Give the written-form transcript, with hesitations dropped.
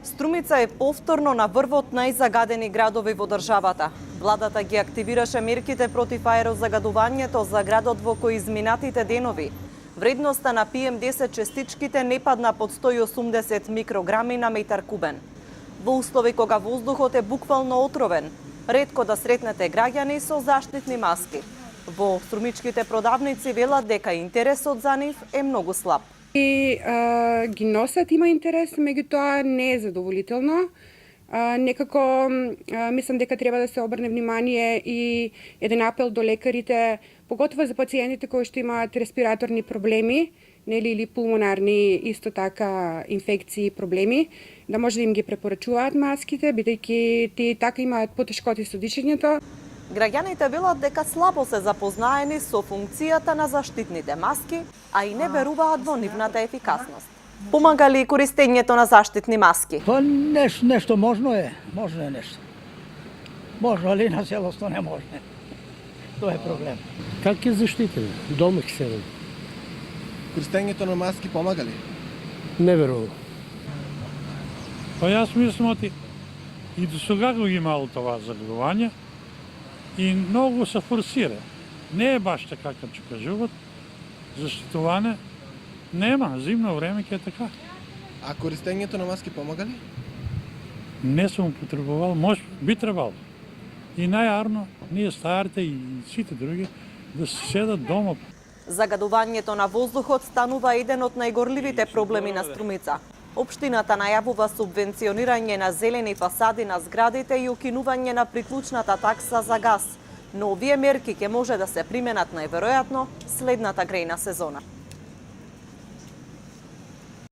Струмица е повторно на врвот најзагадени градови во државата. Владата ги активираше мерките против аерозагадувањето за градот во кои изминатите денови. Вредноста на PM10 частичките не падна под 180 микрограми на метар кубен. Во услови кога воздухот е буквално отровен, ретко да сретнете граѓани со заштитни маски. Во струмичките продавници велат дека интересот за нив е многу слаб. И ги носат, има интерес, меѓутоа не е задоволително. Некако мислам дека треба да се обрне внимание и еден апел до лекарите, поготово за пациентите кои што имаат респираторни проблеми, нели, или пулмонарни исто така инфекции и проблеми, да може да им ги препорачуваат маските, бидејќи тие така имаат потешкоти со дишењето. Граѓаните велат дека слабо се запознаени со функцијата на заштитните маски, а и не веруваат во нивната ефикасност. Помага ли користењето на заштитни маски? Па нешто можно е нешто. Можно, али на целосно не може. Тоа е проблем. Как ќе заштитим? Дома ќе се роди. Користењето на маски помага ли? Не верувам. Па јас мислам и до сега го имало това загадување и многу се форсира. Не е баш така како ќе кажуват, заштитуване нема, зимно време ќе е така. А користењето на маски помага ли? Не сум употребувал, може би требало. И најарно, ние старите и сите други да се седат дома. Загадувањето на воздухот станува еден од најгорливите проблеми на Струмица. Општината најавува субвенционирање на зелени фасади на зградите и укинување на приклучната такса за газ. Но овие мерки ќе може да се применат најверојатно следната грејна сезона.